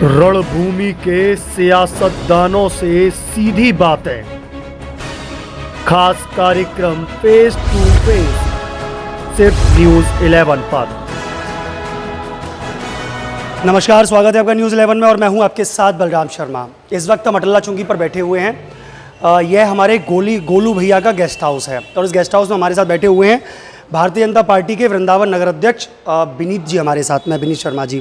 रणभूमि के सियासतदानों से सीधी बातें, खास कार्यक्रम फेस टू फेस सिर्फ न्यूज़ 11 पर। नमस्कार, स्वागत है आपका न्यूज़ 11 में और मैं हूं आपके साथ बलराम शर्मा। इस वक्त हम अटल्ला चुंगी पर बैठे हुए हैं। यह हमारे गोलू भैया का गेस्ट हाउस है और इस गेस्ट हाउस में हमारे साथ बैठे हुए हैं भारतीय जनता पार्टी के वृंदावन नगर अध्यक्ष विनीत जी हमारे साथ में, विनीत शर्मा जी।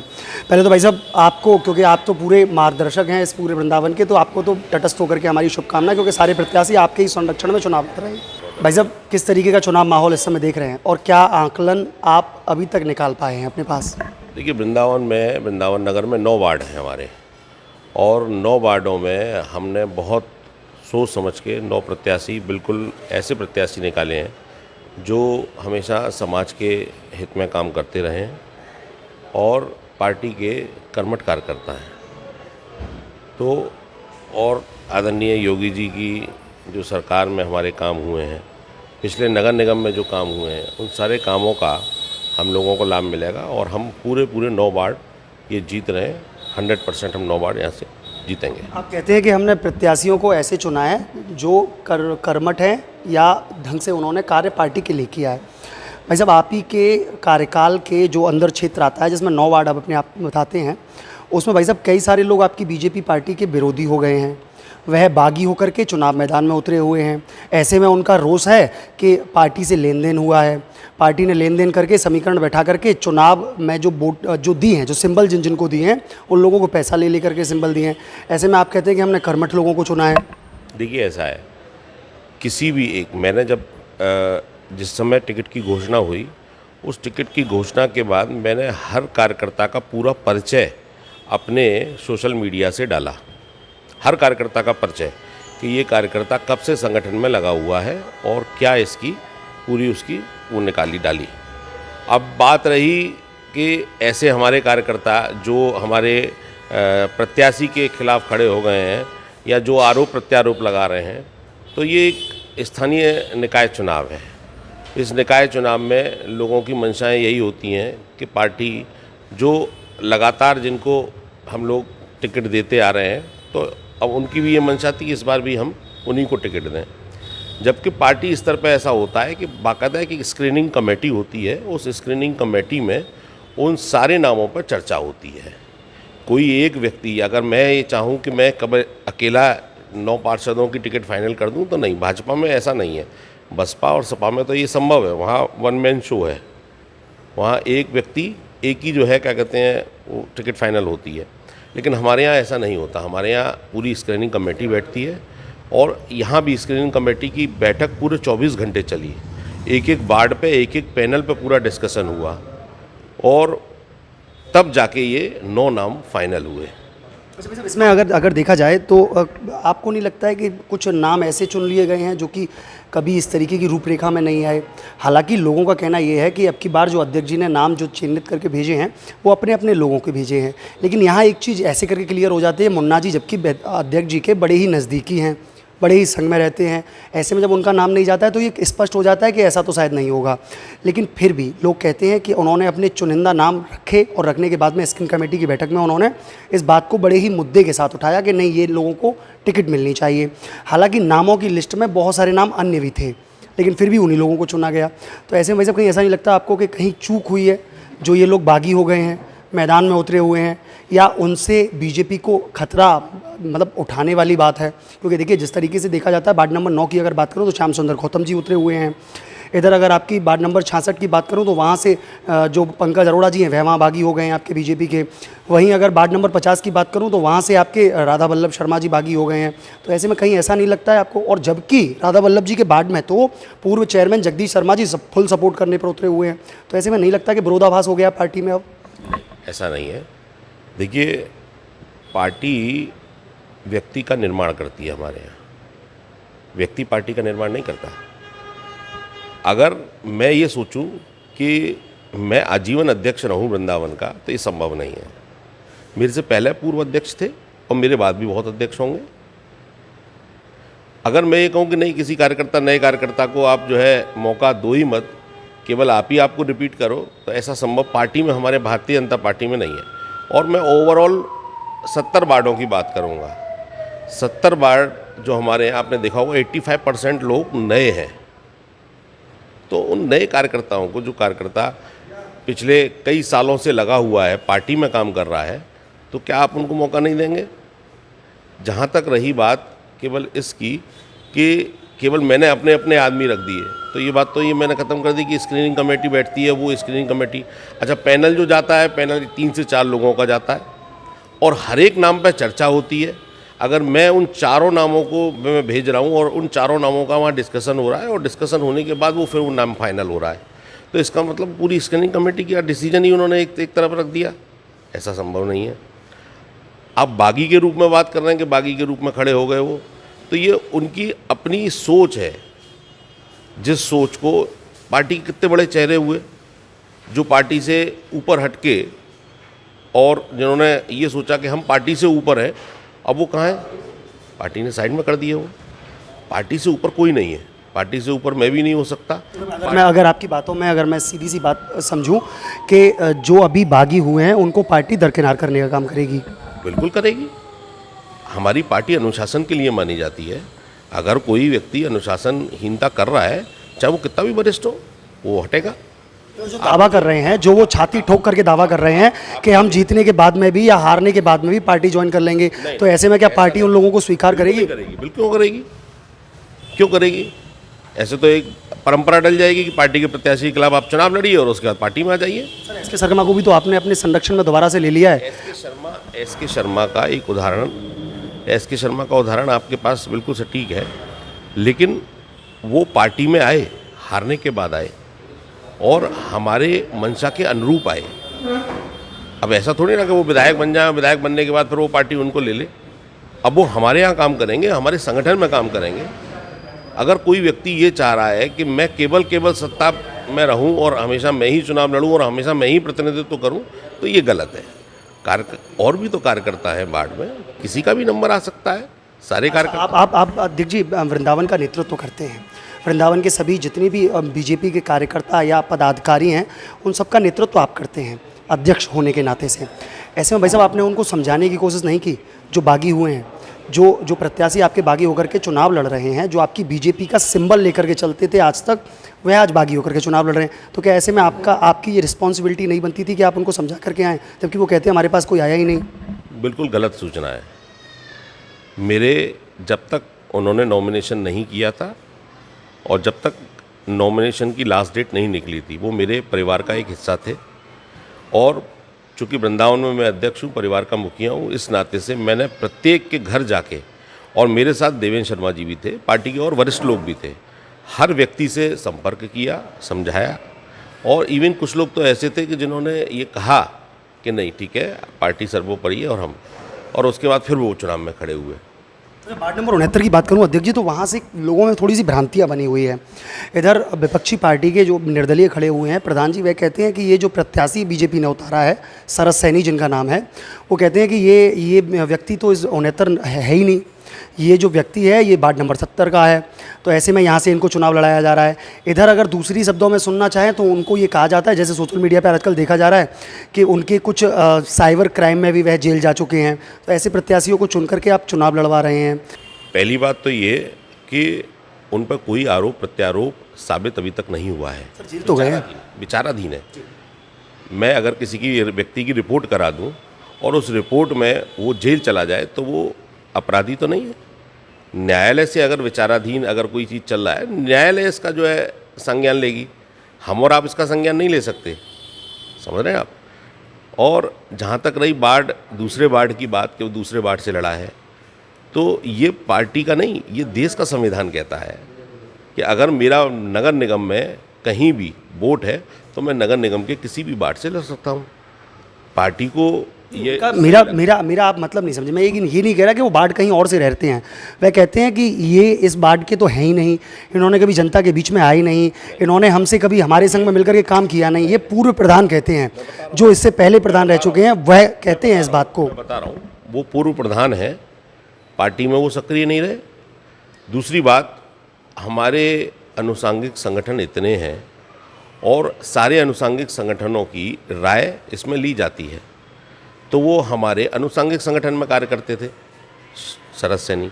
पहले तो भाई साहब आपको, क्योंकि आप तो पूरे मार्गदर्शक हैं इस पूरे वृंदावन के, तो आपको तो तटस्थ होकर के हमारी शुभकामनाएं, क्योंकि सारे प्रत्याशी आपके ही संरक्षण में चुनाव लड़ रहे हैं। भाई साहब, किस तरीके का चुनाव माहौल इस समय देख रहे हैं और क्या आंकलन आप अभी तक निकाल पाए हैं अपने पास? देखिए, वृंदावन नगर में 9 वार्ड हैं हमारे, और 9 वार्डों में हमने बहुत सोच समझ के 9 प्रत्याशी, बिल्कुल ऐसे प्रत्याशी निकाले हैं जो हमेशा समाज के हित में काम करते रहे हैं और पार्टी के कर्मठ कार्यकर्ता हैं। तो और आदरणीय योगी जी की जो सरकार में हमारे काम हुए हैं, पिछले नगर निगम में जो काम हुए हैं, उन सारे कामों का हम लोगों को लाभ मिलेगा और हम पूरे 9 वार्ड ये जीत रहे हैं। 100% हम 9 वार्ड यहाँ से जीतेंगे। आप कहते हैं कि हमने प्रत्याशियों को ऐसे चुना है जो कर्मठ हैं या ढंग से उन्होंने कार्य पार्टी के लिए किया है। भाई साहब, आप ही के कार्यकाल के जो अंदर क्षेत्र आता है जिसमें 9 वार्ड आप अपने आप बताते हैं, उसमें भाई साहब कई सारे लोग आपकी बीजेपी पार्टी के विरोधी हो गए हैं, वह बागी होकर के चुनाव मैदान में उतरे हुए हैं। ऐसे में उनका रोष है कि पार्टी से लेन देन हुआ है, पार्टी ने लेन देन करके समीकरण बैठा करके चुनाव में जो वोट जो दी हैं, जो सिंबल जिनको दिए हैं, उन लोगों को पैसा ले करके सिंबल दिए हैं। ऐसे में आप कहते हैं कि हमने कर्मठ लोगों को चुना है। देखिए, ऐसा है, किसी भी एक, मैंने जब जिस समय टिकट की घोषणा हुई, उस टिकट की घोषणा के बाद मैंने हर कार्यकर्ता का पूरा परिचय अपने सोशल मीडिया से डाला। हर कार्यकर्ता का परिचय कि ये कार्यकर्ता कब से संगठन में लगा हुआ है और क्या इसकी पूरी उसकी वो डाली। अब बात रही कि ऐसे हमारे कार्यकर्ता जो हमारे प्रत्याशी के खिलाफ खड़े हो गए हैं या जो आरोप प्रत्यारोप लगा रहे हैं, तो ये एक स्थानीय निकाय चुनाव है। इस निकाय चुनाव में लोगों की मंशाएं यही होती हैं कि पार्टी जो लगातार जिनको हम लोग टिकट देते आ रहे हैं, तो अब उनकी भी ये मंशा थी कि इस बार भी हम उन्हीं को टिकट दें। जबकि पार्टी स्तर पर ऐसा होता है कि बाकायदा एक स्क्रीनिंग कमेटी होती है, उस स्क्रीनिंग कमेटी में उन सारे नामों पर चर्चा होती है। कोई एक व्यक्ति, अगर मैं ये चाहूँ कि मैं कब अकेला 9 पार्षदों की टिकट फाइनल कर दूं, तो नहीं। भाजपा में ऐसा नहीं है, बसपा और सपा में तो ये संभव है, वहाँ वन मैन शो है, वहाँ एक व्यक्ति एक ही जो है क्या कहते हैं वो टिकट फाइनल होती है। लेकिन हमारे यहाँ ऐसा नहीं होता, हमारे यहाँ पूरी स्क्रीनिंग कमेटी बैठती है और यहाँ भी स्क्रीनिंग कमेटी की बैठक पूरे 24 घंटे चली। एक वार्ड पे एक पैनल पे पूरा डिस्कशन हुआ और तब जाके ये 9 नाम फाइनल हुए। इसमें अगर देखा जाए तो आपको नहीं लगता है कि कुछ नाम ऐसे चुन लिए गए हैं जो कि कभी इस तरीके की रूपरेखा में नहीं आए? हालांकि लोगों का कहना ये है कि अब की बार जो अध्यक्ष जी ने नाम जो चिन्हित करके भेजे हैं वो अपने अपने लोगों के भेजे हैं, लेकिन यहाँ एक चीज़ ऐसे करके क्लियर हो जाती है, मुन्ना जी जबकि अध्यक्ष जी के बड़े ही नज़दीकी हैं, बड़े ही संग में रहते हैं, ऐसे में जब उनका नाम नहीं जाता है तो ये स्पष्ट हो जाता है कि ऐसा तो शायद नहीं होगा। लेकिन फिर भी लोग कहते हैं कि उन्होंने अपने चुनिंदा नाम रखे और रखने के बाद में स्क्रीनिंग कमेटी की बैठक में उन्होंने इस बात को बड़े ही मुद्दे के साथ उठाया कि नहीं, ये लोगों को टिकट मिलनी चाहिए। हालांकि नामों की लिस्ट में बहुत सारे नाम अन्य भी थे, लेकिन फिर भी उन्हीं लोगों को चुना गया। तो ऐसे में कहीं ऐसा नहीं लगता आपको कि कहीं चूक हुई है, जो ये लोग बागी हो गए हैं, मैदान में उतरे हुए हैं, या उनसे बीजेपी को खतरा मतलब उठाने वाली बात है? क्योंकि देखिए, जिस तरीके से देखा जाता है, वार्ड नंबर 9 की अगर बात करूं तो श्याम सुंदर गौतम जी उतरे हुए हैं। इधर अगर आपकी वार्ड नंबर 66 की बात करूं तो वहाँ से जो पंकज अरोड़ा जी हैं वह वहाँ बागी हो गए हैं आपके बीजेपी के। वहीं अगर वार्ड नंबर 50 की बात करूं तो वहाँ से आपके राधा वल्लभ शर्मा जी बागी हो गए हैं। तो ऐसे में कहीं ऐसा नहीं लगता है आपको? और जबकि राधा वल्लभ जी के वार्ड में तो पूर्व chairman Jagdish Sharma ji full support करने पर उतरे हुए हैं। तो ऐसे में नहीं लगता कि विरोधाभास हो गया पार्टी में अब? ऐसा नहीं है। देखिए, पार्टी व्यक्ति का निर्माण करती है, हमारे यहाँ व्यक्ति पार्टी का निर्माण नहीं करता। अगर मैं ये सोचूं कि मैं आजीवन अध्यक्ष रहूं वृंदावन का, तो ये संभव नहीं है। मेरे से पहले पूर्व अध्यक्ष थे और मेरे बाद भी बहुत अध्यक्ष होंगे। अगर मैं ये कहूं कि नहीं, किसी कार्यकर्ता, नए कार्यकर्ता को आप जो है मौका दो ही मत, केवल आप ही आपको रिपीट करो, तो ऐसा संभव पार्टी में, हमारे भारतीय जनता पार्टी में नहीं है। और मैं ओवरऑल 70 वार्डों की बात करूंगा। 70 वार्ड जो हमारे यहाँ आपने देखा होगा 85% लोग नए हैं। तो उन नए कार्यकर्ताओं को, जो कार्यकर्ता पिछले कई सालों से लगा हुआ है, पार्टी में काम कर रहा है, तो क्या आप उनको मौका नहीं देंगे? जहाँ तक रही बात केवल इसकी कि केवल मैंने अपने अपने आदमी रख दिए, तो ये बात तो ये मैंने ख़त्म कर दी कि स्क्रीनिंग कमेटी बैठती है, वो स्क्रीनिंग कमेटी, अच्छा पैनल जो जाता है, पैनल 3 से 4 लोगों का जाता है और हर एक नाम पर चर्चा होती है। अगर मैं उन चारों नामों को मैं भेज रहा हूँ और उन चारों नामों का वहाँ डिस्कशन हो रहा है और डिस्कशन होने के बाद वो फिर वो नाम फाइनल हो रहा है, तो इसका मतलब पूरी स्क्रीनिंग कमेटी का डिसीजन ही उन्होंने एक तरफ रख दिया। ऐसा संभव नहीं है। आप बागी के रूप में बात कर रहे हैं कि बागी के रूप में खड़े हो गए वो, तो ये उनकी अपनी सोच है। जिस सोच को पार्टी के कितने बड़े चेहरे हुए जो पार्टी से ऊपर हटके और जिन्होंने ये सोचा कि हम पार्टी से ऊपर हैं, अब वो कहाँ है? पार्टी ने साइड में कर दिए। वो पार्टी से ऊपर कोई नहीं है, पार्टी से ऊपर मैं भी नहीं हो सकता। अगर आपकी बातों में अगर मैं सीधी सी बात समझूं कि जो अभी बागी हुए हैं उनको पार्टी दरकिनार करने का काम करेगी? बिल्कुल करेगी। हमारी पार्टी अनुशासन के लिए मानी जाती है। अगर कोई व्यक्ति अनुशासनहीनता कर रहा है, चाहे वो कितना भी वरिष्ठ हो, वो हटेगा। तो जो दावा कर रहे हैं, जो वो छाती ठोक करके दावा कर रहे हैं कि हम जीतने के बाद में भी या हारने के बाद में भी पार्टी ज्वाइन कर लेंगे, तो ऐसे में क्या पार्टी उन लोगों को स्वीकार करेगी? बिल्कुल करेगी। क्यों करेगी? ऐसे तो एक परंपरा डल जाएगी कि पार्टी के प्रत्याशी के खिलाफ आप चुनाव लड़िए और उसके बाद पार्टी में आ जाइए। सर, एस के शर्मा को भी तो आपने अपने संरक्षण में दोबारा से ले लिया है। एस के शर्मा का एक उदाहरण, एस के शर्मा का उदाहरण आपके पास बिल्कुल सटीक है, लेकिन वो पार्टी में आए, हारने के बाद आए और हमारे मंशा के अनुरूप आए। अब ऐसा थोड़ी ना कि वो विधायक बन जाए, विधायक बनने के बाद फिर वो पार्टी उनको ले ले। अब वो हमारे यहाँ काम करेंगे, हमारे संगठन में काम करेंगे। अगर कोई व्यक्ति ये चाह रहा है कि मैं केवल सत्ता में रहूं और हमेशा मैं ही चुनाव लड़ूं और हमेशा मैं ही प्रतिनिधित्व करूं, तो ये गलत है। और भी तो कार्यकर्ता है वार्ड में, किसी का भी नंबर आ सकता है। सारे कार्यकर्ता आप दिग्जी वृंदावन का नेतृत्व करते हैं। वृंदावन के सभी जितने भी बीजेपी के कार्यकर्ता या पदाधिकारी हैं, उन सबका नेतृत्व आप करते हैं अध्यक्ष होने के नाते से। ऐसे में भाई साहब, आपने उनको समझाने की कोशिश नहीं की, जो बागी हुए हैं, जो प्रत्याशी आपके बागी होकर के चुनाव लड़ रहे हैं, जो आपकी बीजेपी का सिंबल लेकर के चलते थे आज तक, वह आज बागी होकर के चुनाव लड़ रहे हैं, तो क्या ऐसे में आपकी ये रिस्पॉन्सिबिलिटी नहीं बनती थी कि आप उनको समझा करके आएँ, जबकि वो कहते हैं हमारे पास कोई आया ही नहीं? बिल्कुल गलत सूचना है। मेरे जब तक उन्होंने नॉमिनेशन नहीं किया था और जब तक नॉमिनेशन की लास्ट डेट नहीं निकली थी, वो मेरे परिवार का एक हिस्सा थे। और चूँकि वृंदावन में मैं अध्यक्ष हूँ, परिवार का मुखिया हूँ, इस नाते से मैंने प्रत्येक के घर जाके, और मेरे साथ देवेंद्र शर्मा जी भी थे, पार्टी के और वरिष्ठ लोग भी थे, हर व्यक्ति से संपर्क किया, समझाया। और इवन कुछ लोग तो ऐसे थे कि जिन्होंने ये कहा कि नहीं ठीक है, पार्टी सर्वोपरि है और उसके बाद फिर वो चुनाव में खड़े हुए। वार्ड नंबर 69 की बात करूं अध्यक्ष जी, तो वहाँ से लोगों में थोड़ी सी भ्रांतियाँ बनी हुई है। इधर विपक्षी पार्टी के जो निर्दलीय खड़े हुए हैं प्रधान जी, वह कहते हैं कि ये जो प्रत्याशी बीजेपी ने उतारा है, सरस सैनी जिनका नाम है, वो कहते हैं कि ये व्यक्ति तो इस 69 है ही नहीं, ये जो व्यक्ति है ये वार्ड नंबर 70 का है, तो ऐसे में यहाँ से इनको चुनाव लड़ाया जा रहा है। इधर अगर दूसरी शब्दों में सुनना चाहें तो उनको ये कहा जाता है, जैसे सोशल मीडिया पर आजकल देखा जा रहा है कि उनके कुछ साइबर क्राइम में भी वह जेल जा चुके हैं, तो ऐसे प्रत्याशियों को चुन करके आप चुनाव लड़वा रहे हैं। पहली बात तो ये कि उन पर कोई आरोप प्रत्यारोप साबित अभी तक नहीं हुआ है। जेल तो गए हैं, विचाराधीन है। मैं अगर किसी की व्यक्ति की रिपोर्ट करा दूं और उस रिपोर्ट में वो जेल चला जाए तो वो अपराधी तो नहीं है। न्यायालय से अगर विचाराधीन अगर कोई चीज़ चल रहा है, न्यायालय इसका जो है संज्ञान लेगी। हम और आप इसका संज्ञान नहीं ले सकते, समझ रहे हैं आप। और जहाँ तक रही वार्ड, दूसरे वार्ड की बात कि वो दूसरे वार्ड से लड़ा है, तो ये पार्टी का नहीं, ये देश का संविधान कहता है कि अगर मेरा नगर निगम में कहीं भी वोट है तो मैं नगर निगम के किसी भी वार्ड से लड़ सकता हूँ। पार्टी को ये मेरा आप मतलब नहीं समझे। मैं ये नहीं कह रहा कि वो वार्ड कहीं और से रहते हैं। वह कहते हैं कि ये इस वार्ड के तो हैं ही नहीं, इन्होंने कभी जनता के बीच में आए नहीं, इन्होंने हमसे कभी हमारे संग में मिलकर के काम किया नहीं। ये पूर्व प्रधान कहते हैं, जो इससे पहले प्रधान रह चुके हैं, वह कहते हैं इस बात को। बता रहा हूँ, वो पूर्व प्रधान है, पार्टी में वो सक्रिय नहीं रहे। दूसरी बात, हमारे अनुसांगिक संगठन इतने हैं और सारे अनुसांगिक संगठनों की राय इसमें ली जाती है। तो वो हमारे अनुषंगिक संगठन में कार्य करते थे, शरद सैनी।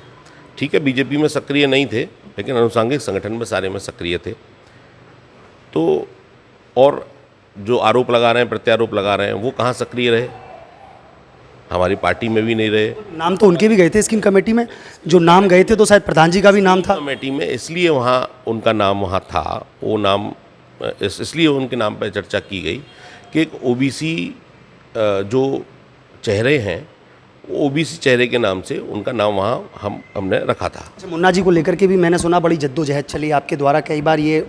ठीक है, बीजेपी में सक्रिय नहीं थे, लेकिन अनुषंगिक संगठन में सारे में सक्रिय थे। तो और जो आरोप लगा रहे हैं, प्रत्यारोप लगा रहे हैं, वो कहाँ सक्रिय रहे? हमारी पार्टी में भी नहीं रहे। नाम तो उनके भी गए थे स्क्रीनिंग कमेटी में, जो नाम गए थे तो शायद प्रधान जी का भी नाम था कमेटी में, इसलिए वहाँ उनका नाम वहाँ था। वो नाम इसलिए उनके नाम पर चर्चा की गई कि एक ओबीसी जो चेहरे हैं, ओबीसी चेहरे के नाम से उनका नाम वहाँ हमने रखा था। अच्छा, मुन्ना जी को लेकर के भी मैंने सुना बड़ी जद्दोजहद चली आपके द्वारा, कई बार ये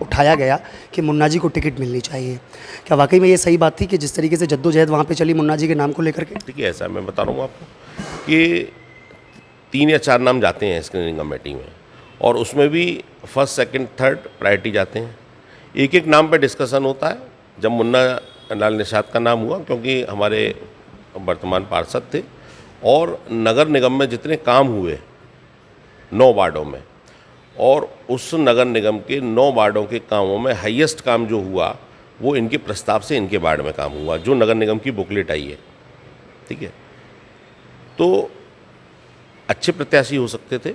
उठाया गया कि मुन्ना जी को टिकट मिलनी चाहिए। क्या वाकई में ये सही बात थी कि जिस तरीके से जद्दोजहद वहाँ पे चली मुन्ना जी के नाम को लेकर के? ठीक है, ऐसा मैं बता रहा हूँ आपको कि 3 या 4 नाम जाते हैं स्क्रीनिंग कमेटी में, और उसमें भी फर्स्ट, सेकंड, थर्ड प्रायोरिटी जाते हैं। एक एक नाम पर डिस्कशन होता है। जब मुन्ना लाल निषाद का नाम हुआ, क्योंकि हमारे वर्तमान पार्षद थे और नगर निगम में जितने काम हुए 9 वार्डों में, और उस नगर निगम के 9 वार्डों के कामों में हाईएस्ट काम जो हुआ वो इनके प्रस्ताव से इनके वार्ड में काम हुआ, जो नगर निगम की बुकलेट आई है। ठीक है, तो अच्छे प्रत्याशी हो सकते थे,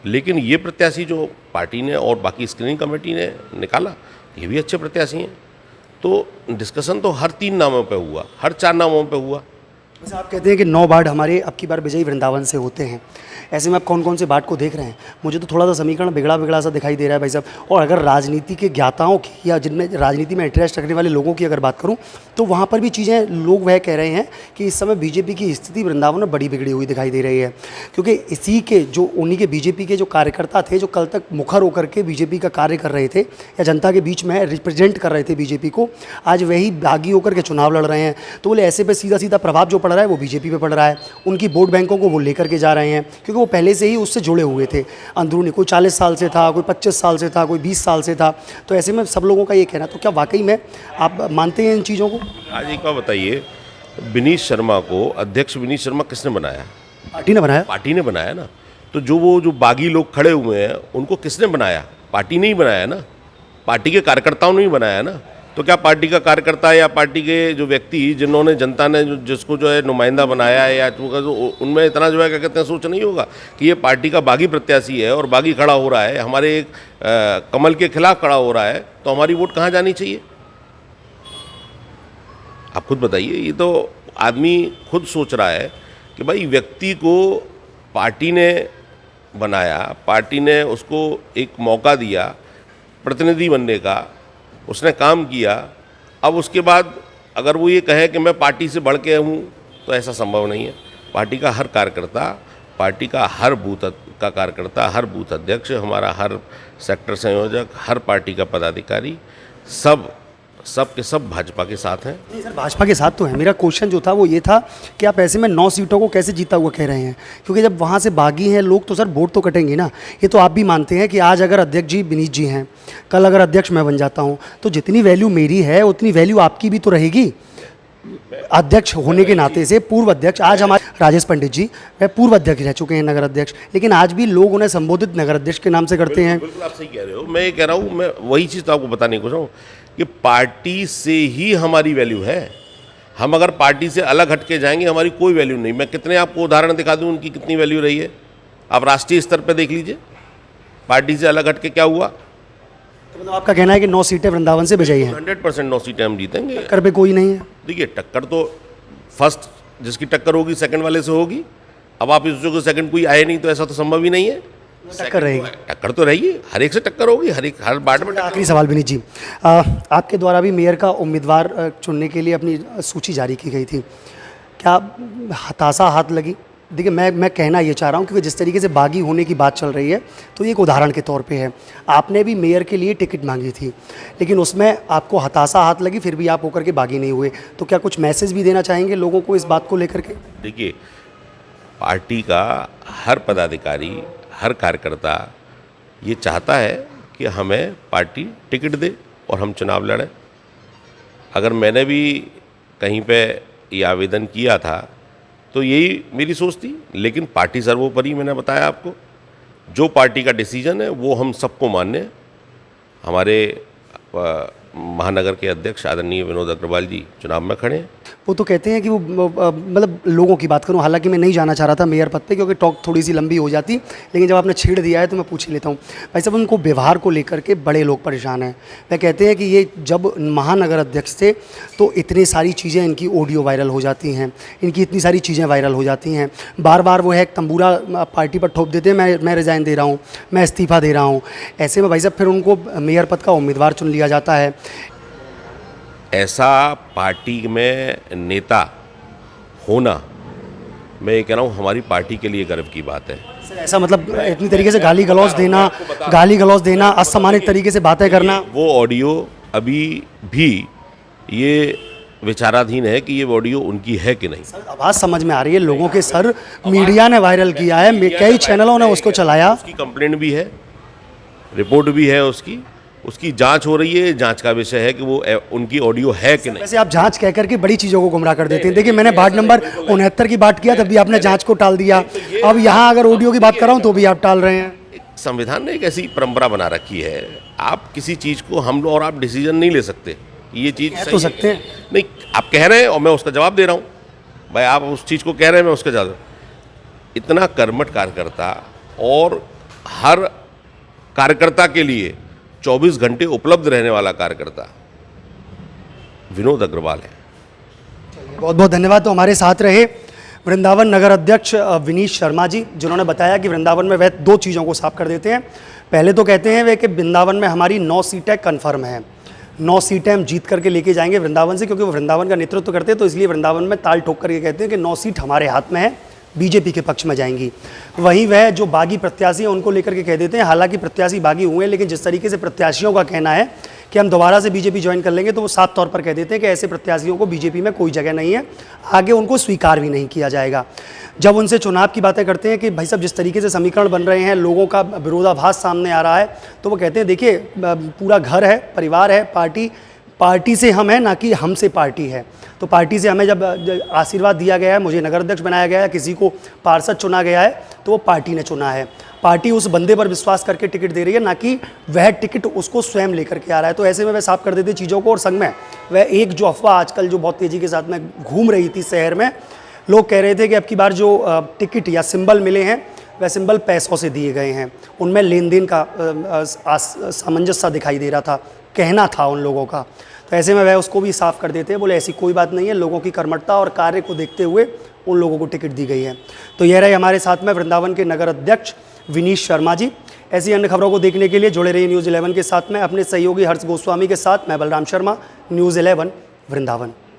लेकिन ये प्रत्याशी जो पार्टी ने और बाकी स्क्रीनिंग कमेटी ने निकाला, ये भी अच्छे प्रत्याशी हैं। तो डिस्कशन तो हर 3 नामों पे हुआ, हर 4 नामों पे हुआ। वैसे आप कहते हैं कि 9 वार्ड हमारे अब की बार विजयी वृंदावन से होते हैं, ऐसे में आप कौन कौन से वार्ड को देख रहे हैं? मुझे तो थोड़ा सा समीकरण बिगड़ा बिगड़ा सा दिखाई दे रहा है भाई साहब। और अगर राजनीति के ज्ञाताओं की या जिनमें राजनीति में इंटरेस्ट रखने वाले लोगों की अगर बात करूं, तो वहाँ पर भी चीज़ें लोग वह कह रहे हैं कि इस समय बीजेपी की स्थिति वृंदावन में बड़ी बिगड़ी हुई दिखाई दे रही है, क्योंकि इसी के जो उन्हीं के बीजेपी के जो कार्यकर्ता थे, जो कल तक मुखर होकर के बीजेपी का कार्य कर रहे थे या जनता के बीच में रिप्रेजेंट कर रहे थे बीजेपी को, आज वही बागी होकर के चुनाव लड़ रहे हैं। तो बोले ऐसे पे सीधा सीधा प्रभाव जो पड़ रहा है वो बीजेपी पे पड़ रहा है। उनकी वोट बैंकों को वो लेकर के जा रहे हैं, क्योंकि वो पहले से ही उससे जुड़े हुए थे अंदरूनी। कोई 40 साल से था, कोई 25 साल से था, कोई 20 साल से था। तो ऐसे में सब लोगों का ये कहना, तो क्या वाकई में आप मानते हैं इन चीज़ों को? आज एक बात बताइए, विनीत शर्मा को अध्यक्ष विनीत शर्मा किसने बनाया? पार्टी ने बनाया। पार्टी ने बनाया ना। तो जो बागी लोग खड़े हुए हैं उनको किसने बनाया? पार्टी ने ही बनाया ना, पार्टी के कार्यकर्ताओं ने ही बनाया ना। तो क्या पार्टी का कार्यकर्ता या पार्टी के जो व्यक्ति जिन्होंने जनता ने जिसको जो है नुमाइंदा बनाया है, या तो उनमें इतना जो है क्या कहते हैं सोच नहीं होगा कि ये पार्टी का बागी प्रत्याशी है और बागी खड़ा हो रहा है, हमारे एक कमल के खिलाफ खड़ा हो रहा है, तो हमारी वोट कहाँ जानी चाहिए? आप खुद बताइए। ये तो आदमी खुद सोच रहा है कि भाई व्यक्ति को पार्टी ने बनाया, पार्टी ने उसको एक मौका दिया प्रतिनिधि बनने का, उसने काम किया। अब उसके बाद अगर वो ये कहे कि मैं पार्टी से बढ़ के हूँ, तो ऐसा संभव नहीं है। पार्टी का हर कार्यकर्ता, पार्टी का हर बूथ का कार्यकर्ता, हर बूथ अध्यक्ष, हमारा हर सेक्टर संयोजक, हर पार्टी का पदाधिकारी, सब के सब भाजपा के साथ हैं। नहीं सर, भाजपा के साथ तो है। मेरा क्वेश्चन जो था वो ये था कि आप ऐसे में 9 सीटों को कैसे जीता हुआ कह रहे हैं, क्योंकि जब वहाँ से बागी हैं लोग तो सर वोट तो कटेंगे ना। ये तो आप भी मानते हैं कि आज अगर अध्यक्ष जी विनीत जी हैं, कल अगर अध्यक्ष मैं बन जाता हूँ, तो जितनी वैल्यू मेरी है उतनी वैल्यू आपकी भी तो रहेगी अध्यक्ष होने के नाते से। पूर्व अध्यक्ष आज हमारे राजेश पंडित जी वह पूर्व अध्यक्ष रह चुके हैं, नगर अध्यक्ष, लेकिन आज भी लोग उन्हें संबोधित नगर अध्यक्ष के नाम से करते हैं। बिल्कुल आप सही कह रहे हो। मैं ये कह रहा हूँ, मैं वही चीज़ तो आपको बताने की कोशिश हूँ कि पार्टी से ही हमारी वैल्यू है। हम अगर पार्टी से अलग हट के जाएंगे, हमारी कोई वैल्यू नहीं। मैं कितने आपको उदाहरण दिखा दूँ उनकी कितनी वैल्यू रही है। आप राष्ट्रीय स्तर पर देख लीजिए, पार्टी से अलग हट के क्या हुआ। तो मतलब आपका कहना है कि 9 सीटें वृंदावन से बजाई हैं? 100% 9 सीटें हम जीतेंगे। टक्कर पे कोई नहीं है? देखिए, टक्कर तो फर्स्ट जिसकी टक्कर होगी सेकंड वाले से होगी। अब आप सोचोगे सेकंड कोई आए नहीं, तो ऐसा तो संभव ही नहीं है। टक्कर रहेगी। टक्कर तो रहेगी, हर एक से टक्कर होगी, हर वार्ड में। आखिरी सवाल विनीत जी, आपके द्वारा भी मेयर का उम्मीदवार चुनने के लिए अपनी सूची जारी की गई थी, क्या हताशा हाथ लगी? देखिए, मैं कहना ये चाह रहा हूँ, क्योंकि जिस तरीके से बागी होने की बात चल रही है, तो ये एक उदाहरण के तौर पे है। आपने भी मेयर के लिए टिकट मांगी थी, लेकिन उसमें आपको हताशा हाथ लगी, फिर भी आप होकर के बागी नहीं हुए। तो क्या कुछ मैसेज भी देना चाहेंगे लोगों को इस बात को लेकर के? देखिए, पार्टी का हर पदाधिकारी, हर कार्यकर्ता ये चाहता है कि हमें पार्टी टिकट दे और हम चुनाव लड़ें। अगर मैंने भी कहीं पे ये आवेदन किया था तो यही मेरी सोच थी, लेकिन पार्टी सर्वोपरि। मैंने बताया आपको, जो पार्टी का डिसीजन है वो हम सबको मान्य है। हमारे महानगर के अध्यक्ष आदरणीय विनोद अग्रवाल जी चुनाव में खड़े हैं। वो तो कहते हैं कि वो मतलब लोगों की बात करूं, हालांकि मैं नहीं जाना चाह रहा था मेयर पद पे क्योंकि टॉक थोड़ी सी लंबी हो जाती, लेकिन जब आपने छेड़ दिया है तो मैं पूछ ही लेता हूं। भाई साहब, उनको व्यवहार को लेकर के बड़े लोग परेशान हैं। वह कहते हैं कि ये जब महानगर अध्यक्ष थे तो इतनी सारी चीज़ें, इनकी ऑडियो वायरल हो जाती हैं, इनकी इतनी सारी चीज़ें वायरल हो जाती हैं, बार बार वो है एक तंबूरा पार्टी पर ठोप देते हैं, मैं रिज़ाइन दे रहा हूँ, मैं इस्तीफ़ा दे रहा हूँ। ऐसे में भाई साहब फिर उनको मेयर पद का उम्मीदवार चुन लिया जाता है। ऐसा पार्टी में नेता होना, मैं ये कह रहा हूँ, हमारी पार्टी के लिए गर्व की बात है। सर ऐसा मतलब इतनी तरीके से गाली गलौज देना, असम्मानित तरीके से बातें करना। वो ऑडियो अभी भी ये विचाराधीन है कि ये ऑडियो उनकी है कि नहीं। सर आवाज़ समझ में आ रही है लोगों के सर, मीडिया ने वायरल किया है, कई चैनलों ने उसको चलाया। उसकी कंप्लेंट भी है, रिपोर्ट भी है, उसकी जांच हो रही है। जांच का विषय है कि वो उनकी ऑडियो है कि नहीं। वैसे आप जांच कह करके बड़ी चीज़ों को गुमराह कर देते हैं। देखिए, मैंने वार्ड नंबर 69 की बात किया तब भी आपने जांच को टाल दिया, अब यहाँ अगर ऑडियो की बात कर रहा हूँ तो भी आप टाल रहे हैं। संविधान ने एक ऐसी परंपरा बना रखी है, आप किसी चीज़ को हम और आप डिसीजन नहीं ले सकते। ये चीज़ कह तो सकते हैं। नहीं, आप कह रहे हैं और मैं उसका जवाब दे रहा हूँ। भाई आप उस चीज़ को कह रहे हैं, मैं उसका जवाब। इतना कर्मठ कार्यकर्ता और हर कार्यकर्ता के लिए 24 घंटे उपलब्ध रहने वाला कार्यकर्ता विनोद अग्रवाल है। बहुत बहुत धन्यवाद। तो हमारे साथ रहे वृंदावन नगर अध्यक्ष विनीश शर्मा जी, जिन्होंने बताया कि वृंदावन में वह दो चीज़ों को साफ कर देते हैं। पहले तो कहते हैं वे कि वृंदावन में हमारी 9 सीटें कन्फर्म हैं, 9 सीटें हम जीत करके लेके जाएंगे वृंदावन से, क्योंकि वो वृंदावन का नेतृत्व करते हैं। तो इसलिए वृंदावन में ताल ठोक करके कहते हैं कि 9 सीट हमारे हाथ में है, बीजेपी के पक्ष में जाएंगी। वहीं वह जो बागी प्रत्याशी हैं उनको लेकर के कह देते हैं, हालांकि प्रत्याशी बागी हुए हैं, लेकिन जिस तरीके से प्रत्याशियों का कहना है कि हम दोबारा से बीजेपी ज्वाइन कर लेंगे, तो वो साफ तौर पर कह देते हैं कि ऐसे प्रत्याशियों को बीजेपी में कोई जगह नहीं है, आगे उनको स्वीकार भी नहीं किया जाएगा। जब उनसे चुनाव की बातें करते हैं कि भाई साहब जिस तरीके से समीकरण बन रहे हैं, लोगों का विरोधाभास सामने आ रहा है, तो वो कहते हैं देखिए पूरा घर है, परिवार है, पार्टी से हम हैं, ना कि हमसे पार्टी है। तो पार्टी से हमें जब आशीर्वाद दिया गया है, मुझे नगर अध्यक्ष बनाया गया है, किसी को पार्षद चुना गया है, तो वो पार्टी ने चुना है। पार्टी उस बंदे पर विश्वास करके टिकट दे रही है, ना कि वह टिकट उसको स्वयं लेकर के आ रहा है। तो ऐसे में वह साफ कर देते चीज़ों को। और संग में वह एक जो अफवाह आजकल जो बहुत तेज़ी के साथ में घूम रही थी शहर में, लोग कह रहे थे कि अब की बार जो टिकट या सिंबल मिले हैं वह सिंबल पैसों से दिए गए हैं, उनमें लेन देन का सामंजस्य दिखाई दे रहा था, कहना था उन लोगों का। तो ऐसे में वह उसको भी साफ कर देते हैं, बोले ऐसी कोई बात नहीं है, लोगों की कर्मठता और कार्य को देखते हुए उन लोगों को टिकट दी गई है। तो यह रहे हमारे साथ में वृंदावन के नगर अध्यक्ष विनीश शर्मा जी। ऐसी अन्य खबरों को देखने के लिए जुड़े रहिए न्यूज़ 11 के साथ में। अपने सहयोगी हर्ष गोस्वामी के साथ मैं बलराम शर्मा, न्यूज़ 11 वृंदावन।